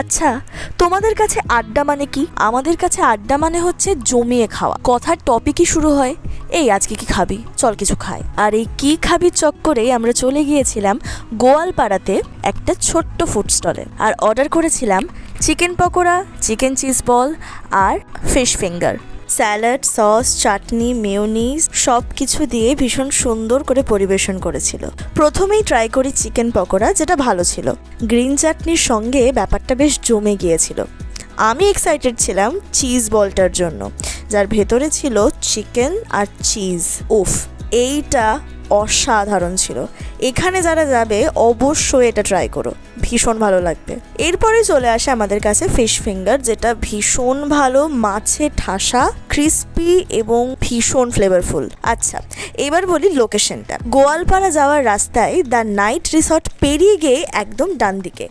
আচ্ছা, তোমাদের কাছে আড্ডা মানে কি? আমাদের কাছে আড্ডা মানে হচ্ছে জমিয়ে খাওয়া। কথার টপিকই শুরু হয় এই আজকে কি খাবি, চল কিছু খাই। আর এই কি খাবি চক্করে আমরা চলে গিয়েছিলাম গোয়ালপাড়াতে একটা ছোট্ট ফুড স্টলে, আর অর্ডার করেছিলাম chicken pakora, chicken cheese ball আর fish finger. Salad, sauce, chutney, mayonnaise সব কিছু দিয়ে ভীষণ সুন্দর করে পরিবেশন করেছিল। প্রথমেই ট্রাই করি চিকেন পকোড়া, যেটা ভালো ছিল। গ্রিন চাটনির সঙ্গে ব্যাপারটা বেশ জমে গিয়েছিল। আমি এক্সাইটেড ছিলাম চিজ বলটার জন্য, যার ভেতরে ছিল চিকেন আর চিজ। উফ, এইটা অসাধারণ ছিল। এখানে যারা যাবে অবশ্যই এটা ট্রাই করো, ভীষণ ভালো লাগবে। এরপরে চলে আসে আমাদের কাছে ফিশ ফিঙ্গার, যেটা ভীষণ ভালো, মাছে ঠাসা, ক্রিস্পি এবং ভীষণ ফ্লেভারফুল। আচ্ছা, এবার বলি লোকেশনটা। গোয়ালপাড়া যাওয়ার রাস্তায় দ্য নাইট রিসর্ট পেরিয়ে গিয়ে একদম ডান দিকে।